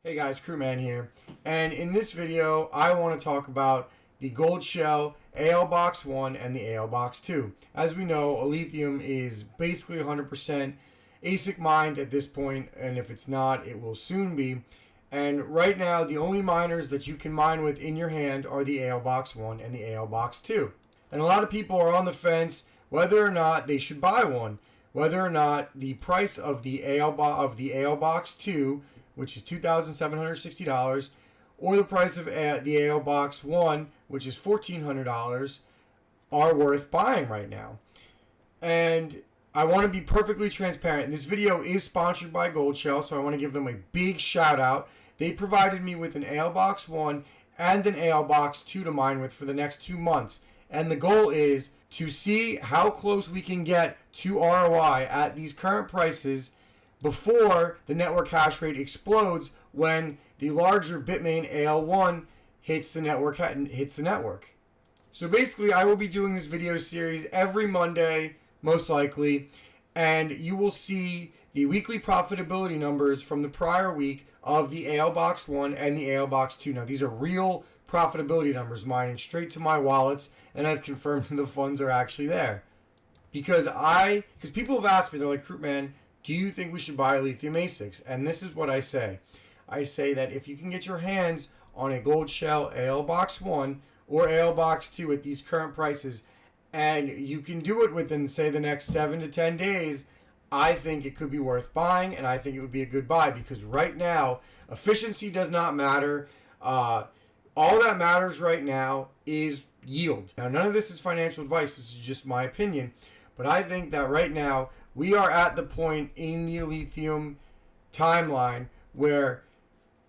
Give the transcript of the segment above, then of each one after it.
Hey guys, Crewman here, and in this video I want to talk about the Goldshell AL Box 1 and the AL Box 2. As we know, Lithium is basically 100% ASIC mined at this point, and if it's not, it will soon be. And right now, the only miners that you can mine with in your hand are the AL Box 1 and the AL Box 2. And a lot of people are on the fence whether or not they should buy one, whether or not the price of the AL Box 2, which is $2,760, or the price of the AL Box 1, which is $1,400, are worth buying right now. And I want to be perfectly transparent. This video is sponsored by Goldshell, so I want to give them a big shout out. They provided me with an AL Box 1 and an AL Box 2 to mine with for the next 2 months. And the goal is to see how close we can get to ROI at these current prices before the network hash rate explodes when the larger Bitmain AL1 hits the network. So basically, I will be doing this video series every Monday, most likely, and you will see the weekly profitability numbers from the prior week of the AL Box 1 and the AL Box 2. Now, these are real profitability numbers mining straight to my wallets, and I've confirmed the funds are actually there. Because people have asked me, they're like, Crewman, do you think we should buy lithium ASICs? And this is what I say. I say that if you can get your hands on a Goldshell AL Box 1 or AL Box 2 at these current prices, and you can do it within, say, the next 7 to 10 days, I think it could be worth buying, and I think it would be a good buy, because right now, efficiency does not matter. All that matters right now is yield. Now, none of this is financial advice. This is just my opinion. But I think that right now, we are at the point in the lithium timeline where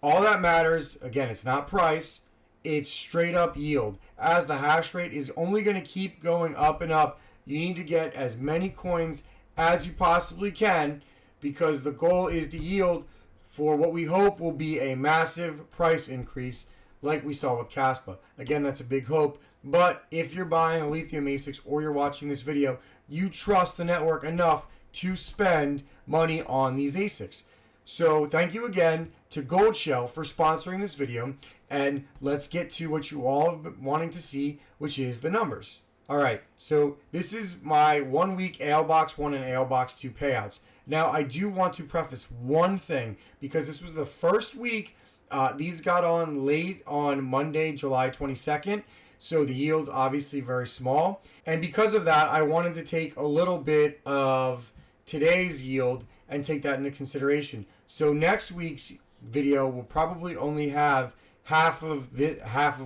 all that matters, again, it's not price, it's straight up yield. As the hash rate is only going to keep going up and up, you need to get as many coins as you possibly can, because the goal is to yield for what we hope will be a massive price increase like we saw with Caspa. Again, that's a big hope, but if you're buying a lithium ASICs or you're watching this video, you trust the network enough to spend money on these ASICs. So thank you again to Goldshell for sponsoring this video, and let's get to what you all have been wanting to see, which is the numbers. Alright, so this is my 1 week AL Box 1 and AL Box 2 payouts. Now, I do want to preface one thing, because this was the first week. These got on late on Monday, July 22nd. So the yield's obviously very small. And because of that, I wanted to take a little bit of today's yield and take that into consideration. So next week's video will probably only have half of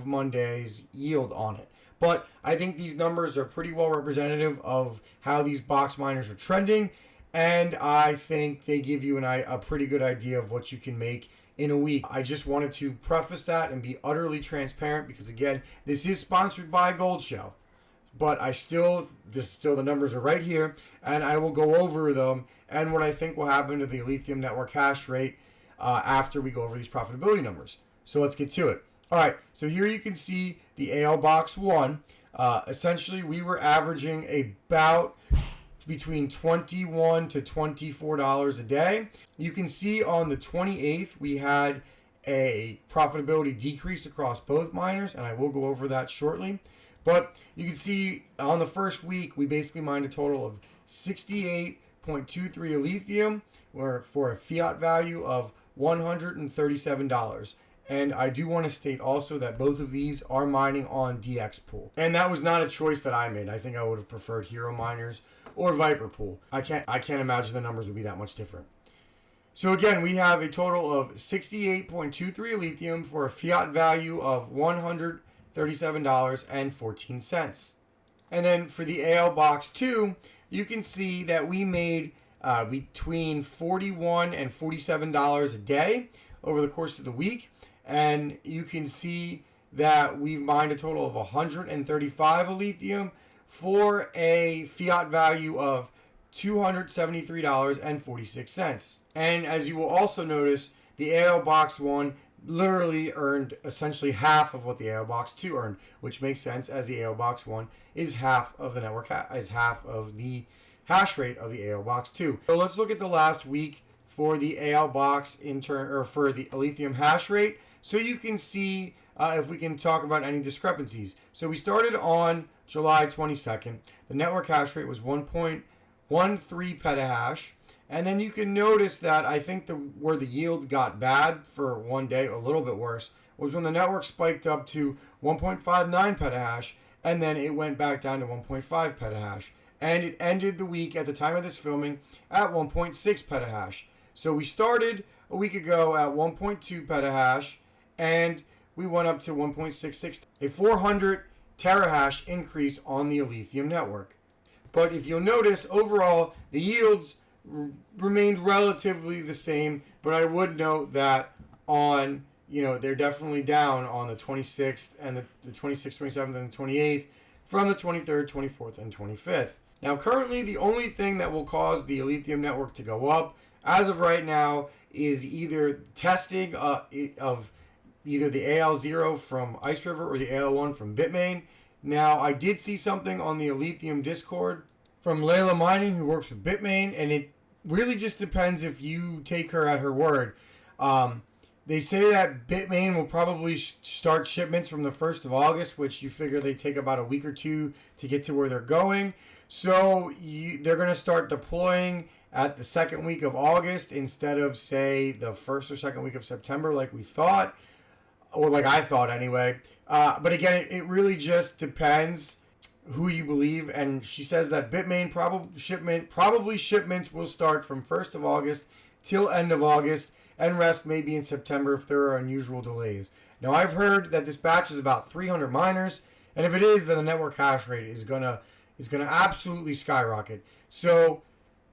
Monday's yield on it. But I think these numbers are pretty well representative of how these box miners are trending, and I think they give you a pretty good idea of what you can make in a week. I just wanted to preface that and be utterly transparent, because again, this is sponsored by Goldshell, but the numbers are right here, and I will go over them and what I think will happen to the lithium network hash rate after we go over these profitability numbers. So let's get to it. All right, so here you can see the AL Box 1. Essentially, we were averaging about between $21 to $24 a day. You can see on the 28th, we had a profitability decrease across both miners, and I will go over that shortly. But you can see on the first week, we basically mined a total of 68.23 lithium, or for a fiat value of $137. And I do want to state also that both of these are mining on DX Pool. And that was not a choice that I made. I think I would have preferred Hero Miners or Viper Pool. I can't imagine the numbers would be that much different. So again, we have a total of 68.23 lithium for a fiat value of $137.14. And then for the AL Box 2, you can see that we made between $41 and $47 a day over the course of the week. And you can see that we mined a total of 135 of lithium for a fiat value of $273.46. And as you will also notice, the AL Box 1 literally earned essentially half of what the AL Box 2 earned, which makes sense, as the AL Box 1 is half of the network, is half of the hash rate of the AL Box 2. So let's look at the last week for the AL box or for the lithium hash rate, so you can see if we can talk about any discrepancies. So we started on July 22nd. The network hash rate was 1.13 petahash. And then you can notice that I think where the yield got bad for one day, a little bit worse, was when the network spiked up to 1.59 petahash, and then it went back down to 1.5 petahash. And it ended the week at the time of this filming at 1.6 petahash. So we started a week ago at 1.2 petahash, and we went up to 1.66, a 400 terahash increase on the lithium network. But if you'll notice, overall, the yields remained relatively the same, but I would note that on, they're definitely down on the 26th and the 26th, 27th, and the 28th from the 23rd, 24th, and 25th. Now, currently, the only thing that will cause the lithium network to go up, as of right now, is either testing of either the AL0 from Ice River or the AL1 from Bitmain. Now, I did see something on the lithium Discord from Layla Mining, who works with Bitmain, and it really just depends if you take her at her word. They say that Bitmain will probably start shipments from the 1st of August, which you figure they take about a week or two to get to where they're going. So they're going to start deploying at the second week of August instead of, say, the first or second week of September like we thought, or like I thought anyway. But again, it really just depends who you believe. And she says that Bitmain probably shipments will start from 1st of August till end of August, and rest may be in September if there are unusual delays. Now, I've heard that this batch is about 300 miners, and if it is, then the network hash rate is gonna absolutely skyrocket. So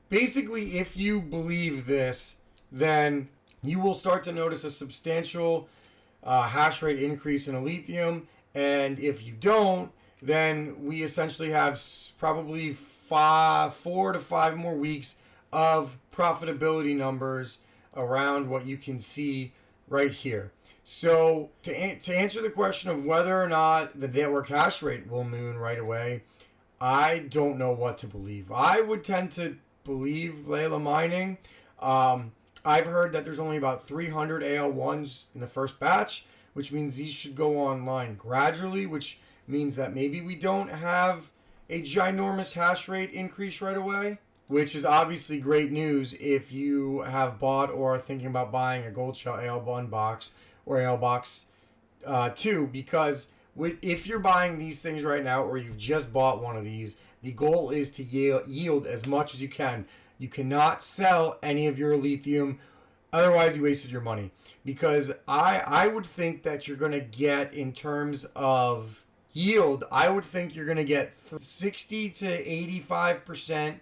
basically, if you believe this, then you will start to notice a substantial hash rate increase in lithium, and if you don't, then we essentially have probably 4 to 5 more weeks of profitability numbers around what you can see right here. So to answer the question of whether or not the network hash rate will moon right away, I don't know what to believe. I would tend to believe Layla Mining. I've heard that there's only about 300 AL1s in the first batch, which means these should go online gradually, which means that maybe we don't have a ginormous hash rate increase right away, which is obviously great news if you have bought or are thinking about buying a Goldshell AL1 box or AL box 2, because if you're buying these things right now or you've just bought one of these, the goal is to yield as much as you can. You cannot sell any of your lithium, otherwise you wasted your money. Because I would think that you're going to get, in terms of yield, I would think you're going to get 60 to 85%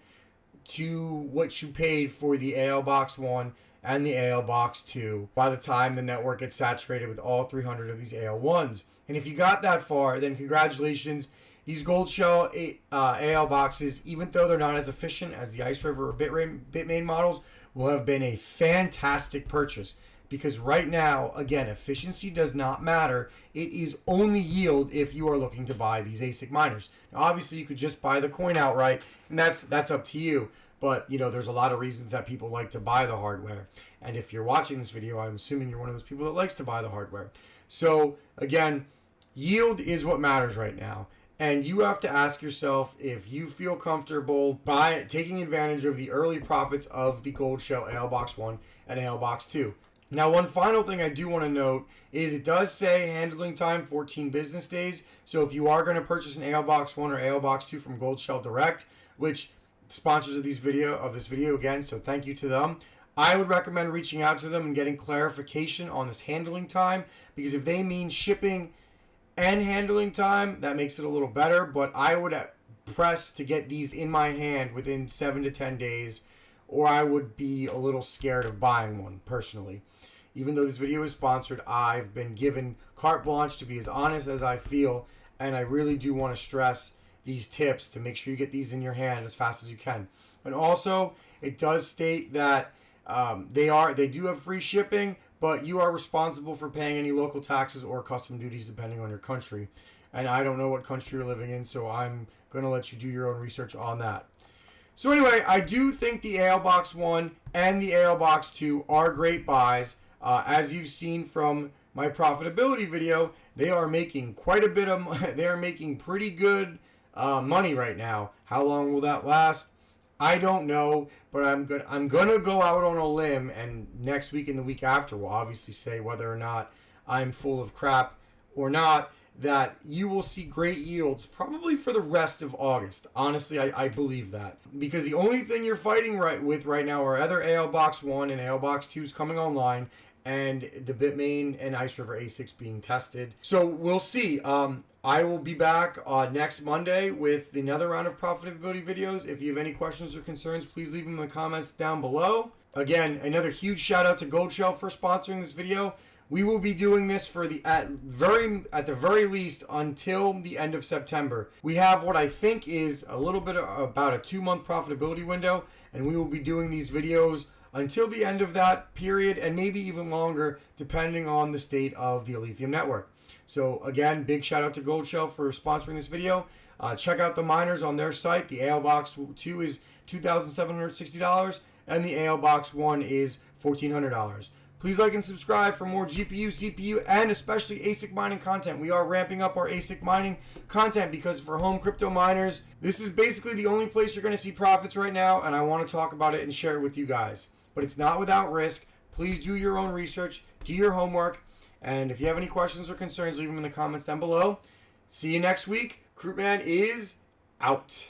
to what you paid for the AL Box 1 and the AL Box 2 by the time the network gets saturated with all 300 of these AL1s. And if you got that far, then congratulations. These Goldshell AL boxes, even though they're not as efficient as the Ice River or Bitmain models, will have been a fantastic purchase. Because right now, again, efficiency does not matter. It is only yield if you are looking to buy these ASIC miners. Now, obviously, you could just buy the coin outright, and that's up to you. But, there's a lot of reasons that people like to buy the hardware. And if you're watching this video, I'm assuming you're one of those people that likes to buy the hardware. So, again, yield is what matters right now. And you have to ask yourself if you feel comfortable taking advantage of the early profits of the Goldshell AL Box 1 and AL Box 2. Now, one final thing I do want to note is it does say handling time 14 business days. So if you are going to purchase an AL Box 1 or AL Box 2 from Goldshell Direct, which sponsors of this video again, so thank you to them, I would recommend reaching out to them and getting clarification on this handling time, because if they mean shipping and handling time, that makes it a little better. But I would press to get these in my hand within 7 to 10 days, or I would be a little scared of buying one personally. Even though this video is sponsored, I've been given carte blanche to be as honest as I feel, and I really do want to stress these tips to make sure you get these in your hand as fast as you can. And also, it does state that they do have free shipping, but you are responsible for paying any local taxes or custom duties depending on your country. And I don't know what country you're living in, so I'm going to let you do your own research on that. So anyway, I do think the AL Box 1 and the AL Box 2 are great buys. As you've seen from my profitability video, they are making quite a bit of, they are making pretty good money right now. How long will that last? I don't know, but I'm gonna go out on a limb, and next week and the week after we'll obviously say whether or not I'm full of crap or not, that you will see great yields probably for the rest of August. Honestly, I believe that. Because the only thing you're fighting with right now are either AL Box 1 and AL Box 2s coming online, and the Bitmain and Ice River A6 being tested. So we'll see. I will be back next Monday with another round of profitability videos. If you have any questions or concerns, please leave them in the comments down below. Again, another huge shout out to Goldshell for sponsoring this video. We will be doing this for at the very least until the end of September. We have what I think is a little bit about a 2-month profitability window, and we will be doing these videos until the end of that period, and maybe even longer, depending on the state of the Lithium network. So again, big shout out to Goldshell for sponsoring this video. Check out the miners on their site. The AL Box 2 is $2,760, and the AL Box 1 is $1,400. Please like and subscribe for more GPU, CPU, and especially ASIC mining content. We are ramping up our ASIC mining content because for home crypto miners, this is basically the only place you're going to see profits right now, and I want to talk about it and share it with you guys. But it's not without risk. Please do your own research, do your homework, and if you have any questions or concerns, leave them in the comments down below. See you next week. Crewman is out.